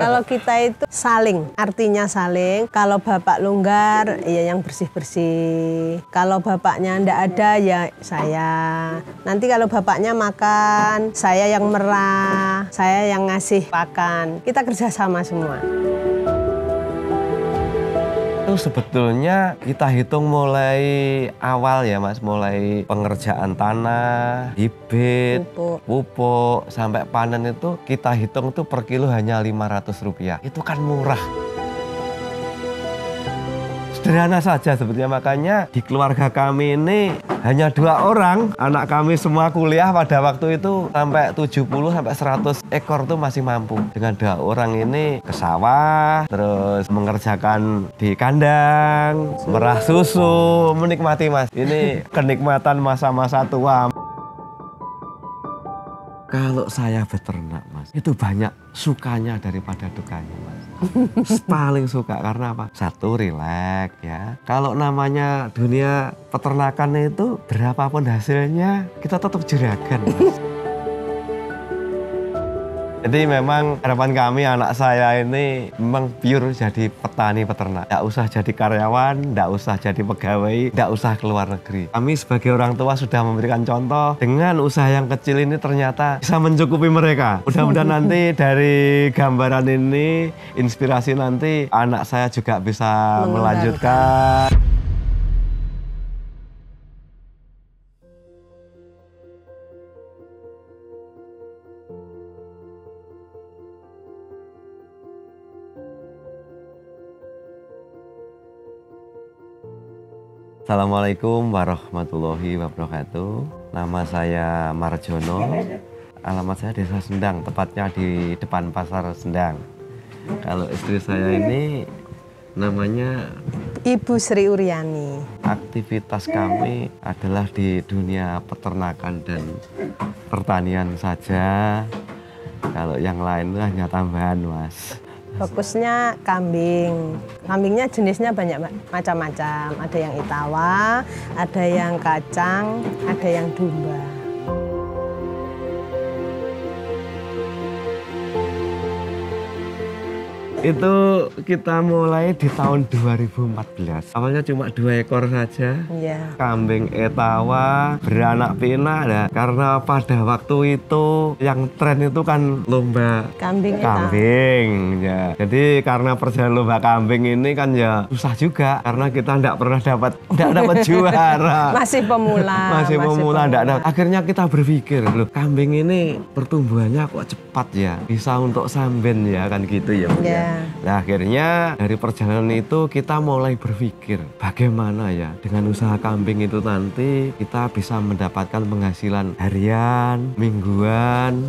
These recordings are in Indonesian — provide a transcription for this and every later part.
Kalau kita itu saling, artinya saling. Kalau bapak longgar, ya yang bersih-bersih. Kalau bapaknya ndak ada, ya saya. Nanti kalau bapaknya makan, saya yang merah, saya yang ngasih pakan. Kita kerjasama semua. Itu sebetulnya kita hitung mulai awal ya Mas, mulai pengerjaan tanah, bibit, pupuk, sampai panen itu kita hitung tuh per kilo hanya Rp500. Itu kan murah. Sederhana saja sebetulnya, makanya di keluarga kami ini hanya 2 orang. Anak kami semua kuliah pada waktu itu sampai 70-100 ekor tuh masih mampu. Dengan 2 orang ini ke sawah, terus mengerjakan di kandang, merah susu, menikmati Mas. Ini kenikmatan masa-masa tua. Kalau saya beternak Mas, itu banyak sukanya daripada dukanya Mas. Paling suka karena apa? Satu, rileks ya. Kalau namanya dunia peternakan itu berapapun hasilnya kita tetap juragan Mas. Jadi memang harapan kami anak saya ini memang pure jadi petani peternak. Nggak usah jadi karyawan, nggak usah jadi pegawai, nggak usah keluar negeri. Kami sebagai orang tua sudah memberikan contoh dengan usaha yang kecil ini ternyata bisa mencukupi mereka. Mudah-mudahan nanti dari gambaran ini, inspirasi nanti anak saya juga bisa melanjutkan. Assalamualaikum warahmatullahi wabarakatuh. Nama saya Marjono. Alamat saya Desa Sendang, tepatnya di depan Pasar Sendang. Kalau istri saya ini namanya Ibu Sri Uryani. Aktivitas kami adalah di dunia peternakan dan pertanian saja. Kalau yang lain itu hanya tambahan Mas. Fokusnya kambing. Kambingnya jenisnya banyak macam-macam. Ada yang Itawa, ada yang kacang, ada yang domba. Itu kita mulai di tahun 2014. Awalnya cuma 2 ekor saja. Iya. Kambing Etawa, beranak pinak. Nah, karena pada waktu itu yang tren itu kan lomba kambing. Ya. Jadi karena perjalanan lomba kambing ini kan ya susah juga. Karena kita enggak pernah dapat juara. Masih pemula. Masih pemula. Akhirnya kita berpikir, loh kambing ini pertumbuhannya kok cepat ya. Bisa untuk samben ya kan gitu ya. Yeah. Nah akhirnya dari perjalanan itu kita mulai berpikir bagaimana ya dengan usaha kambing itu nanti kita bisa mendapatkan penghasilan harian, mingguan,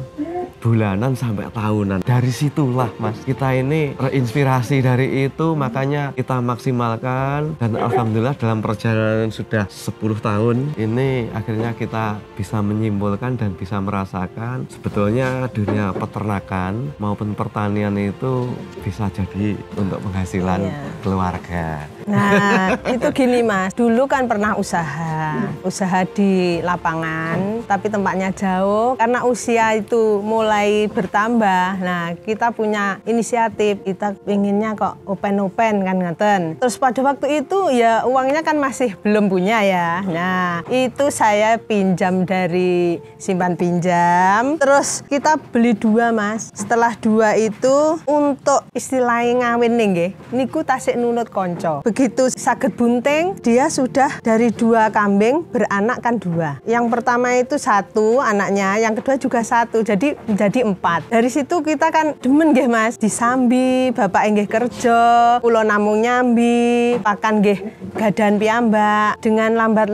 bulanan sampai tahunan. Dari situlah Mas kita ini terinspirasi dari itu, makanya kita maksimalkan dan alhamdulillah dalam perjalanan sudah 10 tahun ini akhirnya kita bisa menyimpulkan dan bisa merasakan sebetulnya dunia peternakan maupun pertanian itu bisa jadi untuk penghasilan keluarga. Nah, itu gini Mas, dulu kan pernah usaha di lapangan, tapi tempatnya jauh. Karena usia itu mulai bertambah, nah kita punya inisiatif, kita pinginnya kok open-open kan ngeten. Terus pada waktu itu ya uangnya kan masih belum punya ya. Nah, itu saya pinjam dari simpan pinjam, terus kita beli 2 Mas. Setelah 2 itu untuk istilahnya ngawin nih nggih, niku tasik nunut konco. Begitu saged bunting, dia sudah dari 2 kambing beranak kan 2. Yang pertama itu 1 anaknya, yang kedua juga 1, jadi menjadi 4. Dari situ kita kan demen nggih Mas, disambi, bapak nggih kerja, kula namung nyambi, pakan nggih gadan piyambak. Dengan lambat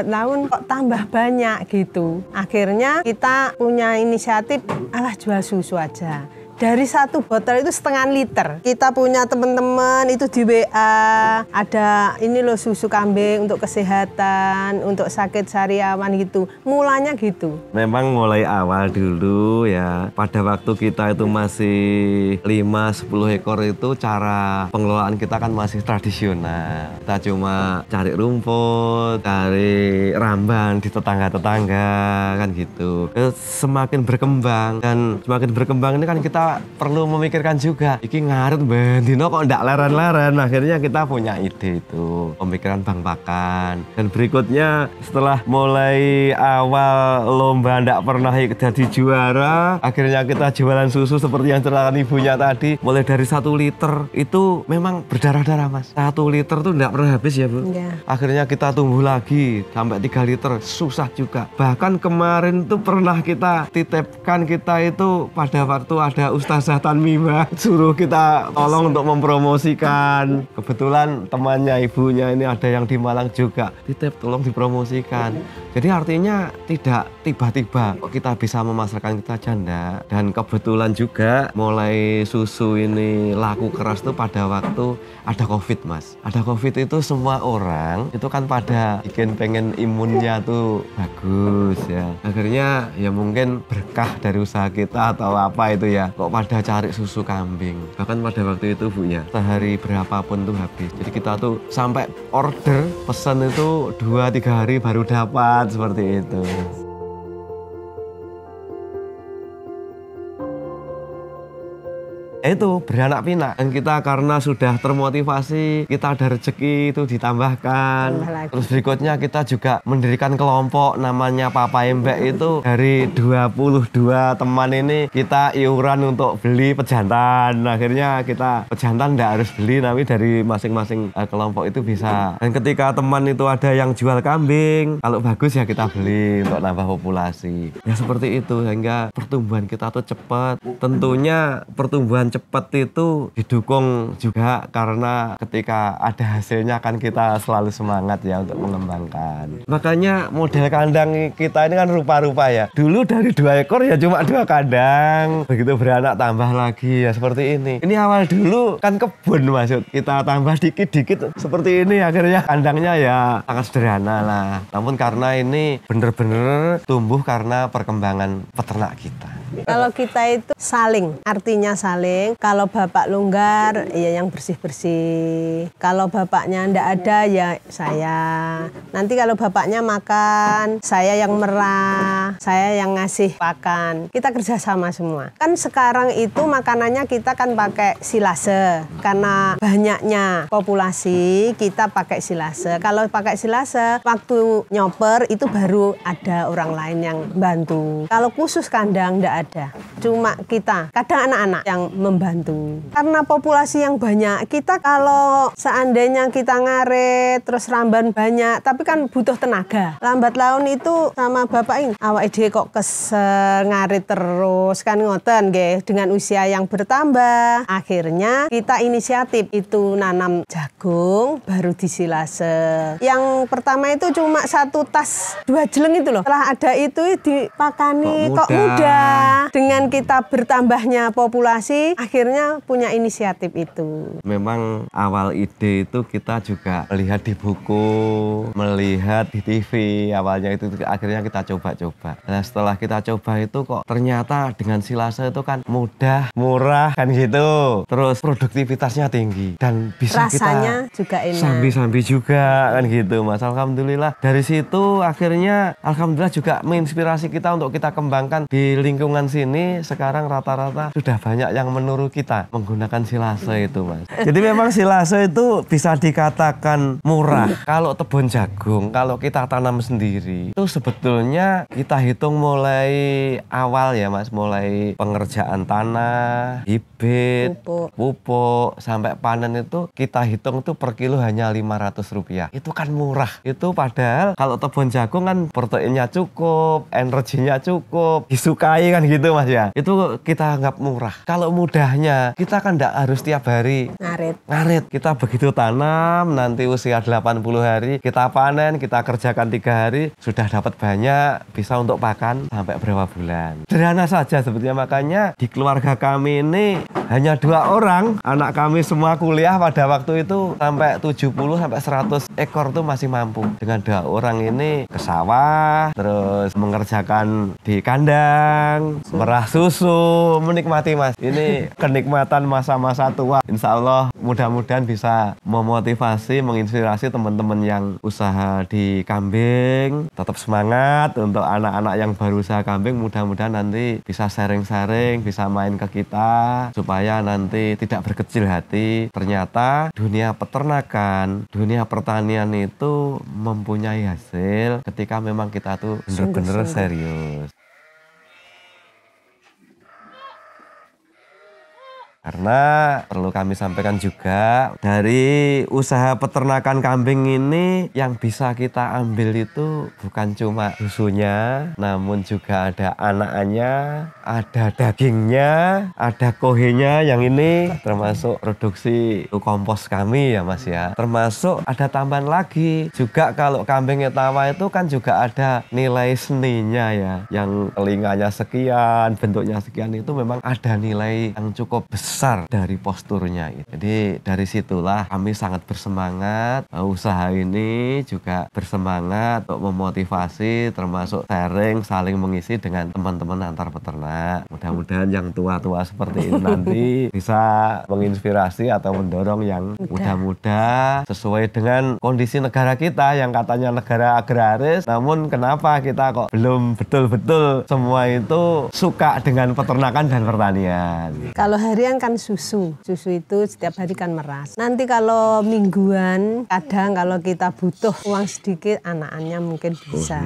laun kok tambah banyak gitu. Akhirnya kita punya inisiatif, alah jual susu aja. Dari 1 botol itu 0,5 liter. Kita punya teman-teman itu di WA, ada ini loh susu kambing untuk kesehatan, untuk sakit sariawan gitu. Mulanya gitu. Memang mulai awal dulu ya, pada waktu kita itu masih 5-10 ekor itu cara pengelolaan kita kan masih tradisional. Kita cuma cari rumput, cari ramban di tetangga-tetangga kan gitu. Semakin berkembang dan semakin berkembang ini kan kita kita perlu memikirkan juga, iki ngaret bendino kok ndak leren-leren. Akhirnya kita punya ide itu, pemikiran bank pakan. Dan berikutnya setelah mulai awal lomba ndak pernah jadi juara, akhirnya kita jualan susu seperti yang ceritakan ibunya tadi. Mulai dari 1 liter itu memang berdarah-darah Mas. 1 liter tuh ndak pernah habis ya Bu. Akhirnya kita tumbuh lagi sampai 3 liter, susah juga. Bahkan kemarin tuh pernah kita titipkan kita itu pada waktu ada Ustazah Tanmimah suruh kita tolong untuk mempromosikan. Kebetulan temannya ibunya ini ada yang di Malang juga, titip tolong dipromosikan. Jadi artinya tidak tiba-tiba kok kita bisa memasarkan kita janda. Dan kebetulan juga mulai susu ini laku keras tuh pada waktu ada COVID Mas. Ada COVID itu semua orang itu kan pada bikin pengen imunnya tuh bagus ya. Akhirnya ya mungkin berkah dari usaha kita atau apa itu ya, kok pada cari susu kambing. Bahkan pada waktu itu Bu ya, sehari berapapun tuh habis. Jadi kita tuh sampai order pesan itu 2-3 hari baru dapat, seperti itu. Itu beranak pinak, dan kita karena sudah termotivasi, kita ada rezeki itu ditambahkan. Terus berikutnya kita juga mendirikan kelompok namanya Papa Embek. Itu dari 22 teman ini kita iuran untuk beli pejantan. Akhirnya kita pejantan nggak harus beli, tapi dari masing-masing kelompok itu bisa. Dan ketika teman itu ada yang jual kambing, kalau bagus ya kita beli untuk nambah populasi. Ya seperti itu, sehingga pertumbuhan kita tuh cepat. Tentunya pertumbuhan cepat itu didukung juga karena ketika ada hasilnya kan kita selalu semangat ya untuk mengembangkan. Makanya model kandang kita ini kan rupa-rupa ya. Dulu dari 2 ekor ya cuma 2 kandang. Begitu beranak tambah lagi ya seperti ini. Ini awal dulu kan kebun maksud. Kita tambah dikit-dikit seperti ini, akhirnya kandangnya ya sangat sederhana lah. Namun karena ini bener-bener tumbuh karena perkembangan peternak kita. Kalau kita itu saling, artinya saling. Kalau bapak longgar, ya yang bersih-bersih. Kalau bapaknya ndak ada, ya saya. Nanti kalau bapaknya makan, saya yang merah, saya yang ngasih pakan. Kita kerjasama semua. Kan sekarang itu makanannya kita kan pakai silase. Karena banyaknya populasi, kita pakai silase. Kalau pakai silase, waktu nyoper itu baru ada orang lain yang bantu. Kalau khusus kandang ndak ada, cuma kita, kadang anak-anak yang membantu. Karena populasi yang banyak, kita kalau seandainya kita ngaret, terus ramban banyak, tapi kan butuh tenaga. Lambat laun itu sama bapak ini, awak ide kok kesel ngaret terus, kan ngoten nggih. Dengan usia yang bertambah, akhirnya kita inisiatif itu nanam jagung, baru disilase. Yang pertama itu cuma 1 tas 2 jeleng itu loh. Setelah ada itu dipakani kok mudah. Dengan kita bertambahnya populasi, akhirnya punya inisiatif itu. Memang awal ide itu kita juga melihat di buku, melihat di TV. Awalnya itu akhirnya kita coba-coba. Nah setelah kita coba itu kok ternyata dengan silase itu kan mudah, murah kan gitu. Terus produktivitasnya tinggi dan bisa rasanya kita juga enak. sambi-sambi juga kan gitu Mas. Alhamdulillah dari situ akhirnya alhamdulillah juga menginspirasi kita untuk kita kembangkan di lingkungan sini. Sekarang rata-rata sudah banyak yang meniru kita menggunakan silase itu Mas. Jadi memang silase itu bisa dikatakan murah. Kalau kebun jagung, kalau kita tanam sendiri itu sebetulnya kita hitung mulai awal ya Mas, mulai pengerjaan tanah, bibit, pupuk sampai panen itu kita hitung tuh per kilo hanya Rp500. Itu kan murah. Itu padahal kalau kebun jagung kan proteinnya cukup, energinya cukup, disukai kan gitu Mas ya. Itu kita anggap murah. Kalau mudahnya kita kan tidak harus tiap hari ngarit. Kita begitu tanam, nanti usia 80 hari kita panen, kita kerjakan 3 hari sudah dapat banyak, bisa untuk pakan sampai berapa bulan. Sederhana saja sebetulnya. Makanya di keluarga kami ini hanya 2 orang. Anak kami semua kuliah pada waktu itu sampai 70 sampai 100 ekor tuh masih mampu. Dengan 2 orang ini ke sawah, terus mengerjakan di kandang, merah susu, menikmati Mas. Ini kenikmatan masa-masa tua. Insya Allah mudah-mudahan bisa memotivasi, menginspirasi teman-teman yang usaha di kambing. Tetap semangat untuk anak-anak yang baru usaha kambing. Mudah-mudahan nanti bisa sharing-sharing, bisa main ke kita supaya nanti tidak berkecil hati. Ternyata dunia peternakan, dunia pertanian itu mempunyai hasil ketika memang kita tuh bener-bener serius. Karena perlu kami sampaikan juga, dari usaha peternakan kambing ini yang bisa kita ambil itu bukan cuma susunya, namun juga ada anakannya, ada dagingnya, ada kohenya yang ini termasuk produksi kompos kami ya Mas ya. Termasuk ada tambahan lagi, juga kalau kambing etawa itu kan juga ada nilai seninya ya. Yang telinganya sekian, bentuknya sekian itu memang ada nilai yang cukup besar dari posturnya. Jadi dari situlah kami sangat bersemangat, usaha ini juga bersemangat untuk memotivasi, termasuk sharing, saling mengisi dengan teman-teman antar peternak. Mudah-mudahan yang tua-tua seperti ini nanti bisa menginspirasi atau mendorong yang muda-muda sesuai dengan kondisi negara kita yang katanya negara agraris, namun kenapa kita kok belum betul-betul semua itu suka dengan peternakan dan pertanian. Kalau harian kan susu itu setiap hari kan meras. Nanti kalau mingguan, kadang kalau kita butuh uang sedikit, anakannya mungkin bisa.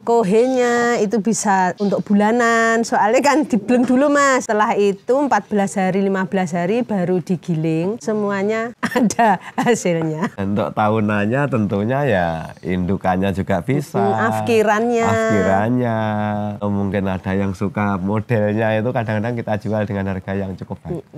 Kohenya itu bisa untuk bulanan, soalnya kan dibleng dulu Mas. Setelah itu 14 hari, 15 hari baru digiling, semuanya ada hasilnya. Untuk tahunannya tentunya ya indukannya juga bisa. Afkirannya. Mungkin ada yang suka modelnya itu kadang-kadang kita jual dengan harga yang cukup bagus.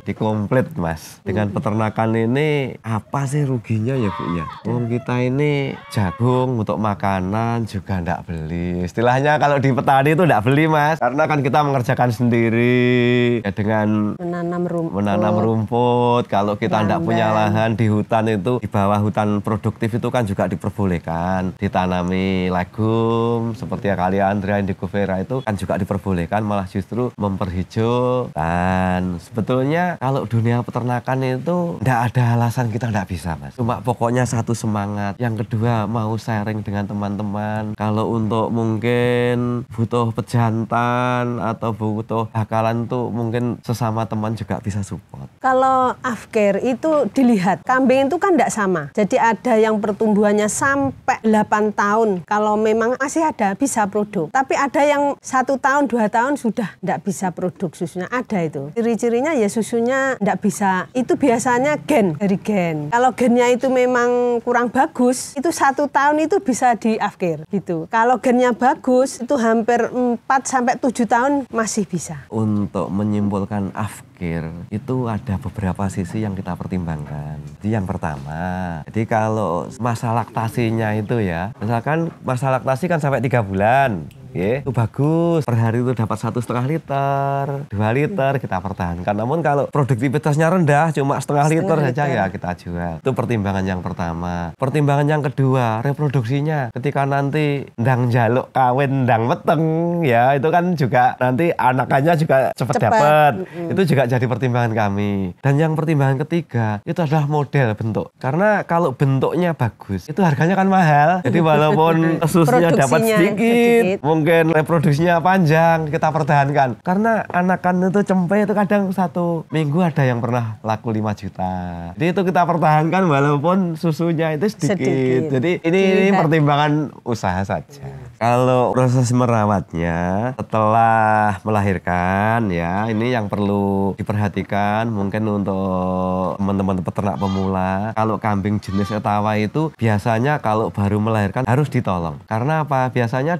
Dikomplit Mas. Dengan peternakan ini apa sih ruginya ya Bu ya? Kita ini jagung untuk makanan juga ndak beli. Istilahnya kalau di petani itu ndak beli Mas. Karena kan kita mengerjakan sendiri ya, dengan menanam rumput. Kalau kita ndak punya lahan di hutan itu, di bawah hutan produktif itu kan juga diperbolehkan ditanami legum seperti Calyandra indigo vera itu kan juga diperbolehkan, malah justru memperhijau. Dan sebetulnya kalau dunia peternakan itu ndak ada alasan kita ndak bisa Mas. Cuma pokoknya satu semangat. Yang kedua mau sharing dengan teman-teman. Kalau untuk mungkin butuh pejantan atau butuh bakalan tuh mungkin sesama teman juga bisa support. Kalau afker itu dilihat, kambing itu kan ndak sama. Jadi ada yang pertumbuhannya sampai 8 tahun. Kalau memang masih ada bisa produk. Tapi ada yang 1 tahun, 2 tahun sudah ndak bisa produk susunya. Ada itu. Ciri-cirinya ya susunya ndak bisa. Itu biasanya dari gen. Kalau gennya itu memang kurang bagus, itu 1 tahun itu bisa di afkir gitu. Kalau gennya bagus, itu hampir 4-7 tahun masih bisa. Untuk menyimpulkan afkir itu ada beberapa sisi yang kita pertimbangkan. Jadi yang pertama, jadi kalau masa laktasinya itu ya, misalkan masa laktasi kan sampai 3 bulan. Itu bagus, per hari itu dapat 1,5 liter, 2 liter kita pertahankan. Namun kalau produktivitasnya rendah, cuma setengah liter saja ya kita jual. Itu pertimbangan yang pertama. Pertimbangan yang kedua, reproduksinya. Ketika nanti ndang jaluk kawin, ndang meteng, ya itu kan juga nanti anakannya juga cepat dapat. Itu juga jadi pertimbangan kami. Dan yang pertimbangan ketiga, itu adalah model bentuk. Karena kalau bentuknya bagus, itu harganya kan mahal. Jadi walaupun susunya dapat sedikit, mungkin reproduksinya panjang, kita pertahankan. Karena anakan itu cempe itu kadang 1 minggu ada yang pernah laku 5 juta. Jadi itu kita pertahankan walaupun susunya itu sedikit. Jadi ini pertimbangan usaha saja. Kalau proses merawatnya setelah melahirkan ya, ini yang perlu diperhatikan mungkin untuk teman-teman peternak pemula. Kalau kambing jenis etawa itu biasanya kalau baru melahirkan harus ditolong. Karena apa? Biasanya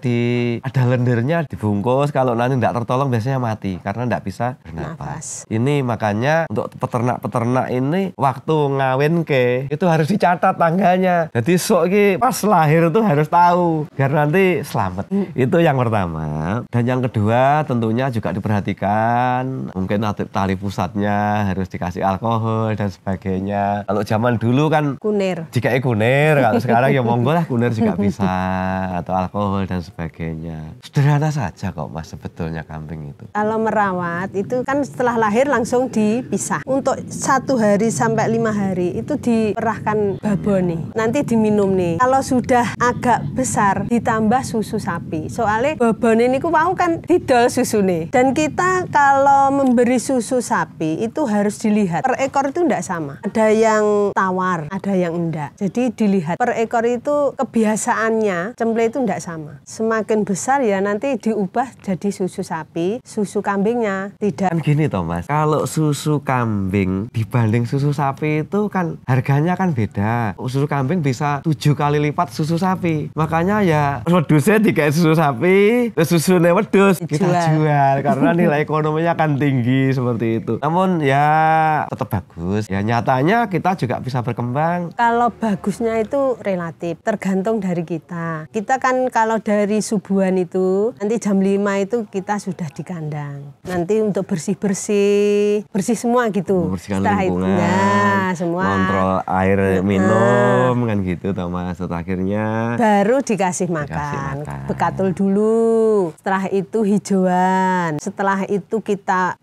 ada ada lendirnya dibungkus, kalau nanti tidak tertolong biasanya mati karena tidak bisa bernapas. Ini makanya untuk peternak-peternak ini waktu ngawin itu harus dicatat tanggalnya. Jadi sok pas lahir tuh harus tahu biar nanti selamat. Itu yang pertama. Dan yang kedua tentunya juga diperhatikan, mungkin tali pusatnya harus dikasih alkohol dan sebagainya. Kalau zaman dulu kan kunir. Jika kunir, kalau sekarang ya monggo lah kunir juga bisa, atau alkohol dan sebagainya. Sederhana saja kok Mas sebetulnya kambing itu. Kalau merawat itu kan setelah lahir langsung dipisah. Untuk 1 hari sampai 5 hari itu diperahkan babon nanti diminum nih. Kalau sudah agak besar ditambah susu sapi. Soalnya babon ini ku mau kan didol susu nih. Dan kita kalau memberi susu sapi itu harus dilihat per ekor itu enggak sama. Ada yang tawar, ada yang enggak. Jadi dilihat per ekor itu kebiasaannya cemple itu enggak sama. Semakin besar ya nanti diubah jadi susu sapi, susu kambingnya tidak. Kan gini toh Mas, kalau susu kambing dibanding susu sapi itu kan harganya kan beda. Susu kambing bisa 7 kali lipat susu sapi. Makanya ya wedusnya dikasih susu sapi, susunya wedus kita jual karena nilai ekonominya kan tinggi seperti itu. Namun ya tetap bagus. Ya nyatanya kita juga bisa berkembang. Kalau bagusnya itu relatif, tergantung dari kita. Kita kan kalau dari subuhan itu nanti jam 5 itu kita sudah di kandang. Nanti untuk bersih semua gitu. Membersihkan lingkungan, semua. kontrol air minum kan gitu toh Mas. Akhirnya baru dikasih makan. Bekatul dulu. Setelah itu hijauan. Setelah itu kita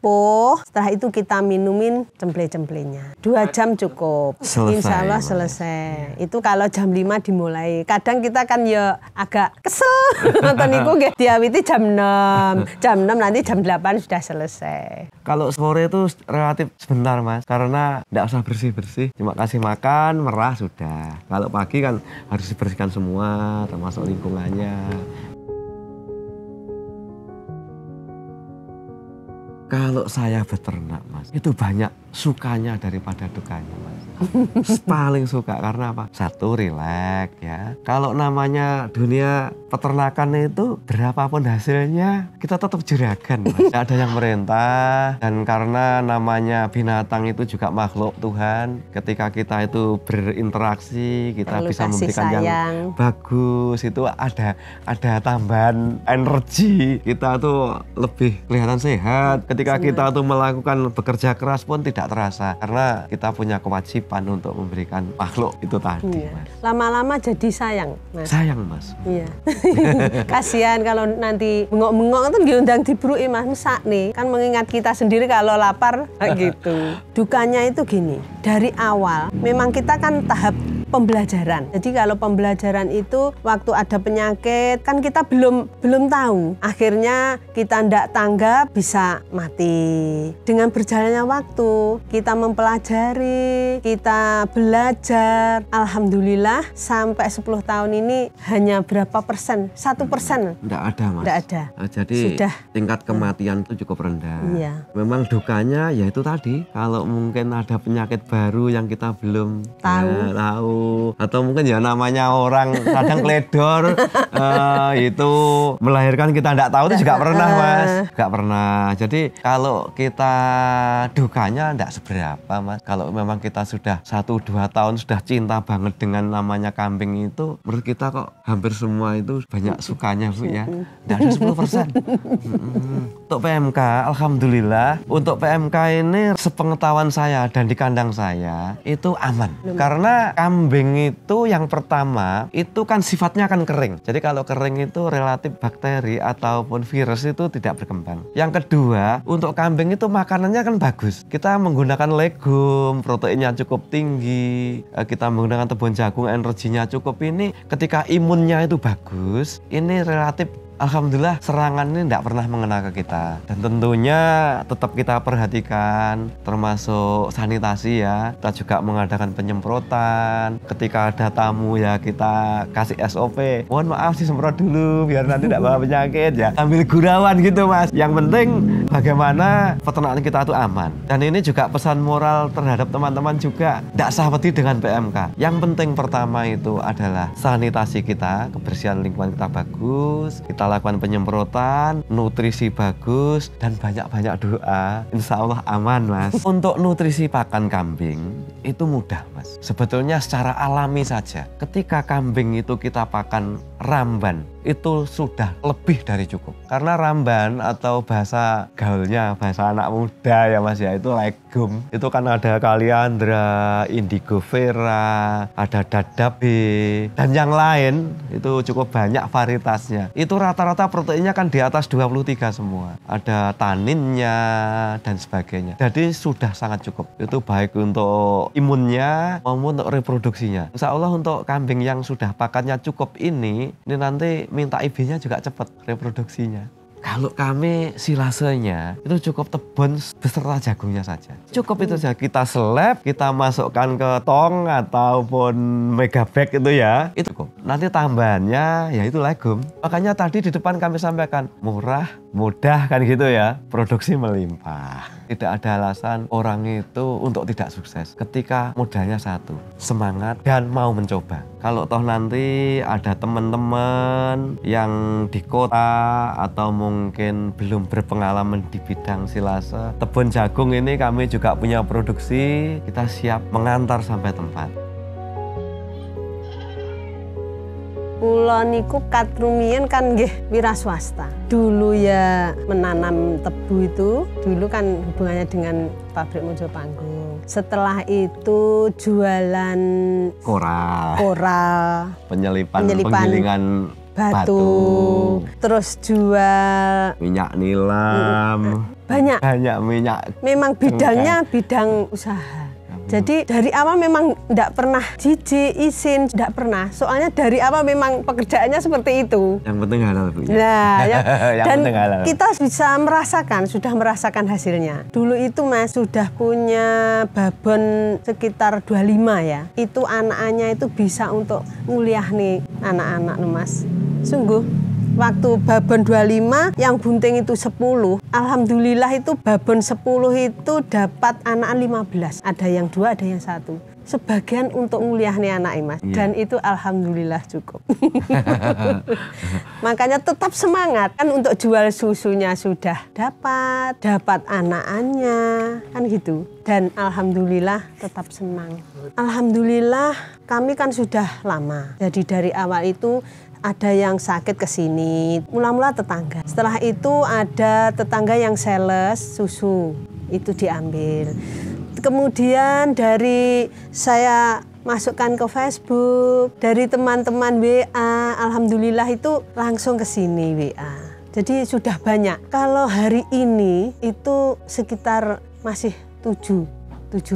setelah itu kita minumin cemple-cemplenya. 2 jam cukup. Selesai, Insya Allah Mas. Selesai. Itu kalau jam 5 dimulai. Kadang kita kan ya agak kesel. Nonton niku nggih diawiti jam 6. Jam 6 nanti jam 8 sudah selesai. Kalau sore itu relatif sebentar Mas, karena tidak usah bersih-bersih, cuma kasih makan, merah sudah. Kalau pagi kan harus dibersihkan semua, termasuk lingkungannya. Kalau saya beternak Mas, itu banyak sukanya daripada dukanya Mas. Paling suka karena apa? Satu, rileks ya. Kalau namanya dunia peternakan itu berapapun hasilnya kita tetap juragan Mas. Tidak ada yang merintah, dan karena namanya binatang itu juga makhluk Tuhan. Ketika kita itu berinteraksi, kita bisa memberikan yang bagus, itu ada tambahan energi. Kita tuh lebih kelihatan sehat. Ketika kita tuh melakukan bekerja keras pun tidak terasa karena kita punya kewajiban untuk memberikan makhluk itu tadi. Mas. Lama-lama jadi sayang Mas. Sayang Mas. Iya. Kasihan kalau nanti bengok-bengok itu diundang dibruki Mas, mesak nih. Kan mengingat kita sendiri kalau lapar gitu. Dukanya itu gini, dari awal memang kita kan tahap pembelajaran. Jadi kalau pembelajaran itu waktu ada penyakit kan kita belum tahu. Akhirnya kita ndak tanggap bisa mati. Dengan berjalannya waktu kita mempelajari, kita belajar. Alhamdulillah sampai 10 tahun ini hanya berapa persen? 1%. Nggak ada Mas. Nggak ada. Jadi sudah. Tingkat kematian itu cukup rendah. Iya. Memang dukanya ya itu tadi. Kalau mungkin ada penyakit baru yang kita belum tahu. Atau mungkin ya namanya orang kadang kledor itu melahirkan kita nggak tahu itu juga pernah Mas. Nggak pernah. Jadi kalau kita dukanya nggak seberapa Mas. Kalau memang kita sudah 1-2 tahun sudah cinta banget dengan namanya kambing itu, menurut kita kok hampir semua itu banyak sukanya Bu ya. Nggak ada 10%. Untuk PMK, alhamdulillah untuk PMK ini sepengetahuan saya dan di kandang saya itu aman. Karena kambing itu yang pertama itu kan sifatnya kan kering. Jadi kalau kering itu relatif bakteri ataupun virus itu tidak berkembang. Yang kedua, untuk kambing itu makanannya kan bagus. Kita menggunakan legum, proteinnya cukup tinggi. Kita menggunakan tepung jagung, energinya cukup. Ini ketika imunnya itu bagus, ini relatif alhamdulillah serangan ini tidak pernah mengena ke kita. Dan tentunya tetap kita perhatikan termasuk sanitasi ya. Kita juga mengadakan penyemprotan. Ketika ada tamu ya kita kasih SOP. Mohon maaf disemprot dulu biar nanti tidak bawa penyakit ya. Sambil gurauan gitu Mas. Yang penting bagaimana peternakan kita itu aman. Dan ini juga pesan moral terhadap teman-teman juga. Tidak sahwati dengan PMK. Yang penting pertama itu adalah sanitasi kita, kebersihan lingkungan kita bagus. Kita kita lakukan penyemprotan, nutrisi bagus, dan banyak-banyak doa, insya Allah aman Mas. Untuk nutrisi pakan kambing itu mudah Mas. Sebetulnya secara alami saja, ketika kambing itu kita pakan ramban, itu sudah lebih dari cukup. Karena ramban atau bahasa gaulnya, bahasa anak muda ya Mas ya, itu legum. Itu kan ada kaliandra, indigo vera, ada dadabe, dan yang lain itu cukup banyak varietasnya. Itu rata-rata proteinnya kan di atas 23 semua. Ada taninnya dan sebagainya. Jadi sudah sangat cukup. Itu baik untuk imunnya maupun untuk reproduksinya. Insya Allah untuk kambing yang sudah pakannya cukup ini nanti minta IB-nya juga cepat reproduksinya. Kalau kami silasenya itu cukup tebon beserta jagungnya saja. Cukup itu saja, kita seleb, kita masukkan ke tong ataupun megabag itu ya, itu cukup. Nanti tambahannya ya itu legum. Makanya tadi di depan kami sampaikan murah, mudah kan gitu ya, produksi melimpah. Tidak ada alasan orang itu untuk tidak sukses ketika modalnya satu, semangat dan mau mencoba. Kalau toh nanti ada teman-teman yang di kota atau mungkin belum berpengalaman di bidang silase, tebon jagung ini kami juga punya produksi, kita siap mengantar sampai tempat. Kula niku katrumiyin kan nggih wira swasta. Dulu ya menanam tebu itu, dulu kan hubungannya dengan pabrik Mojopanggung. Setelah itu jualan koral, penyelipan penggilingan batu, terus jual minyak nilam, banyak minyak. Memang bidangnya bidang usaha. Jadi dari awal memang tidak pernah jijik, izin, tidak pernah. Soalnya dari awal memang pekerjaannya seperti itu. Yang penting halal Bu. Nah, ya. Dan halal. kita bisa sudah merasakan hasilnya. Dulu itu Mas sudah punya babon sekitar 25 ya. Itu anak-anaknya itu bisa untuk nguliah nih anak-anak Mas. Sungguh. Waktu babon 25 yang bunting itu 10. Alhamdulillah itu babon 10 itu dapat anak 15. Ada yang 2, ada yang 1. Sebagian untuk nguliah nih anak Mas. Yeah. Dan itu alhamdulillah cukup. Makanya tetap semangat kan untuk jual susunya sudah dapat anak-anaknya kan gitu. Dan alhamdulillah tetap senang. Alhamdulillah kami kan sudah lama. Jadi dari awal itu ada yang sakit ke sini, mula-mula tetangga. Setelah itu ada tetangga yang sales susu, itu diambil. Kemudian dari saya masukkan ke Facebook, dari teman-teman WA, alhamdulillah itu langsung ke sini WA. Jadi sudah banyak. Kalau hari ini itu sekitar masih 7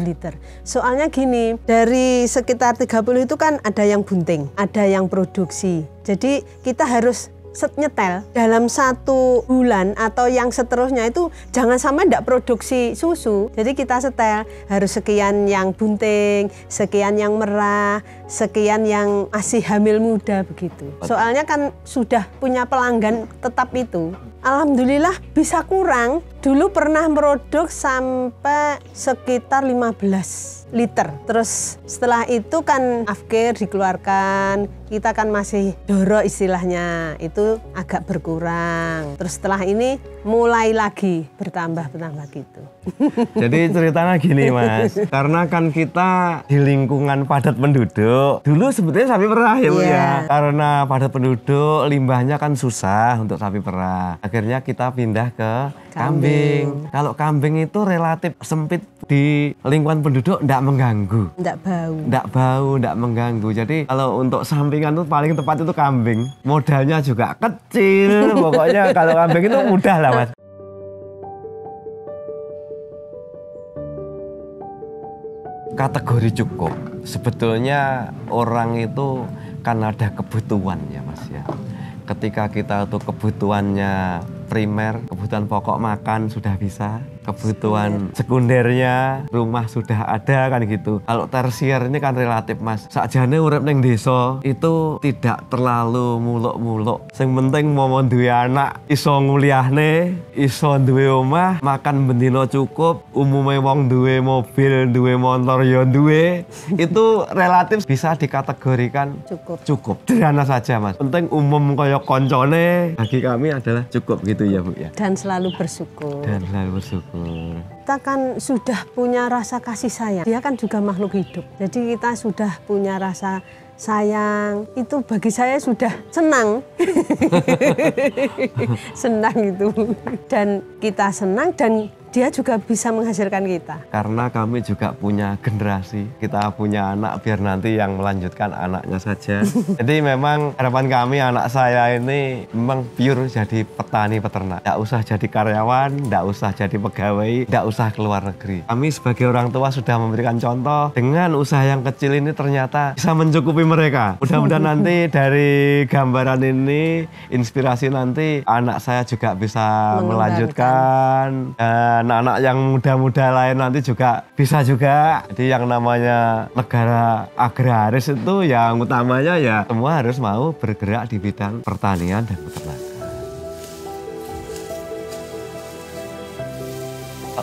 liter. Soalnya gini, dari sekitar 30 itu kan ada yang bunting, ada yang produksi. Jadi kita harus nyetel dalam 1 bulan atau yang seterusnya itu jangan sampai tidak produksi susu. Jadi kita setel harus sekian yang bunting, sekian yang merah, sekian yang masih hamil muda begitu. Soalnya kan sudah punya pelanggan tetap itu. Alhamdulillah bisa kurang. Dulu pernah produk sampai sekitar 15 liter. Terus setelah itu kan afkir dikeluarkan, kita kan masih doro istilahnya, itu agak berkurang. Terus setelah ini mulai lagi bertambah gitu. Jadi ceritanya gini Mas, karena kan kita di lingkungan padat penduduk, dulu sebetulnya sapi perah ya Bu ya. Karena padat penduduk, limbahnya kan susah untuk sapi perah. Akhirnya kita pindah ke kambing. Kalau kambing itu relatif sempit di lingkungan penduduk, tidak mengganggu. Tidak bau, tidak mengganggu. Jadi kalau untuk sampingan itu paling tepat itu kambing. Modalnya juga kecil, pokoknya kalau kambing itu mudah lah Mas. Kategori cukup. Sebetulnya orang itu kan ada kebutuhan ya Mas ya. Ketika kita tuh kebutuhannya primer, kebutuhan pokok makan sudah bisa, kebutuhan sekundernya rumah sudah ada kan gitu. Kalau tersier ini kan relatif Mas. Sakjane urip ning desa itu tidak terlalu muluk-muluk. Sing penting mau duwe anak, iso nguliahne, iso duwe omah, makan bendino cukup, umume wong duwe mobil, duwe motor ya duwe. Itu relatif bisa dikategorikan cukup. Sederhana saja Mas. Penting umum kaya koncone bagi kami adalah cukup gitu ya Bu ya. Dan selalu bersyukur. Dan selalu bersyukur. Kita kan sudah punya rasa kasih sayang. Dia kan juga makhluk hidup. Jadi kita sudah punya rasa sayang. Itu bagi saya sudah senang. Senang itu. Dan kita senang dan dia juga bisa menghasilkan kita. Karena kami juga punya generasi, kita punya anak biar nanti yang melanjutkan anaknya saja. Jadi memang harapan kami anak saya ini memang pure jadi petani peternak. Tidak usah jadi karyawan, tidak usah jadi pegawai, tidak usah keluar negeri. Kami sebagai orang tua sudah memberikan contoh dengan usaha yang kecil ini ternyata bisa mencukupi mereka. Mudah-mudahan nanti dari gambaran ini, inspirasi nanti anak saya juga bisa melanjutkan. Anak-anak yang muda-muda lain nanti juga bisa juga. Jadi yang namanya negara agraris itu yang utamanya ya semua harus mau bergerak di bidang pertanian dan peternakan.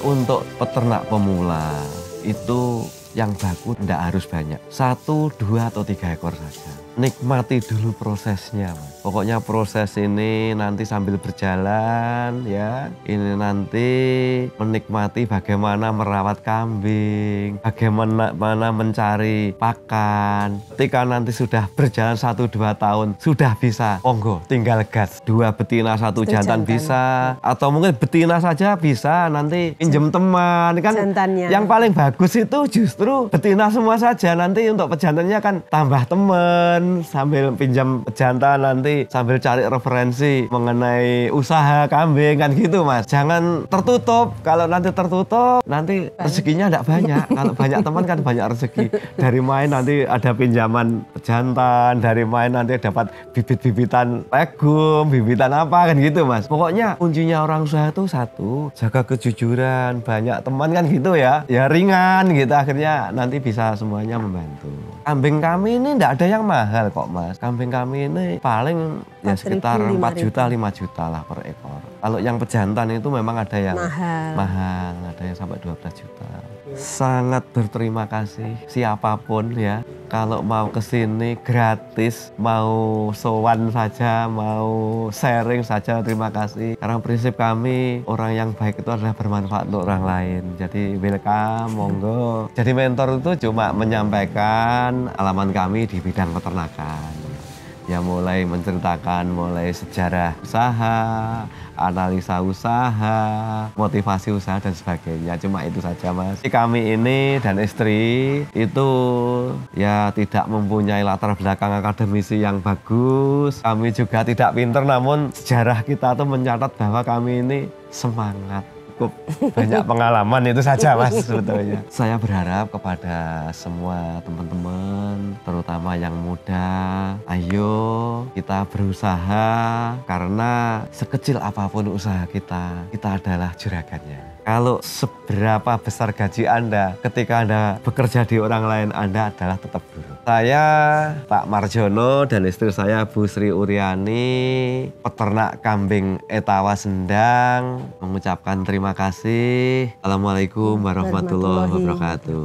Untuk peternak pemula itu yang baku tidak harus banyak. 1, 2, atau 3 ekor saja. Nikmati dulu prosesnya Mas. Pokoknya proses ini nanti sambil berjalan ya. Ini nanti menikmati bagaimana merawat kambing, bagaimana mencari pakan. Ketika nanti sudah berjalan 1-2 tahun, sudah bisa, monggo tinggal gas. 2 betina 1 jantan bisa, atau mungkin betina saja bisa, nanti pinjem teman kan. Jantannya. Yang paling bagus itu justru betina semua saja, nanti untuk pejantannya kan tambah teman, sambil pinjam pejantan nanti sambil cari referensi mengenai usaha kambing kan gitu Mas. Jangan tertutup, kalau nanti tertutup nanti rezekinya tidak banyak. Kalau banyak teman kan banyak rezeki. Dari main nanti ada pinjaman pejantan, dari main nanti dapat bibit-bibitan legum, bibitan apa kan gitu Mas. Pokoknya kuncinya orang usaha itu 1, jaga kejujuran, banyak teman kan gitu ya. Ya ringan gitu, akhirnya nanti bisa semuanya membantu. Kambing kami ini tidak ada yang mahal kok Mas. Kambing kami ini paling ya sekitar 4 juta, 5 juta lah per ekor. Kalau yang pejantan itu memang ada yang mahal, ada yang sampai 12 juta. Sangat berterima kasih siapapun ya. Kalau mau kesini gratis, mau sowan saja, mau sharing saja, terima kasih. Karena prinsip kami, orang yang baik itu adalah bermanfaat untuk orang lain. Jadi welcome, monggo. Jadi mentor itu cuma menyampaikan alaman kami di bidang peternakan. Ya mulai menceritakan mulai sejarah usaha, analisa usaha, motivasi usaha dan sebagainya. Cuma itu saja Mas. Kami ini dan istri itu ya tidak mempunyai latar belakang akademisi yang bagus. Kami juga tidak pinter, namun sejarah kita tuh mencatat bahwa kami ini semangat. Cukup banyak pengalaman itu saja Mas sebetulnya. Saya berharap kepada semua teman-teman, terutama yang muda, ayo kita berusaha karena sekecil apapun usaha kita adalah juragannya. Kalau seberapa besar gaji Anda ketika Anda bekerja di orang lain, Anda adalah tetap buruh. Saya Pak Marjono dan istri saya Bu Sri Uryani, peternak kambing Etawa Sendang, mengucapkan terima kasih. Assalamualaikum warahmatullahi wabarakatuh.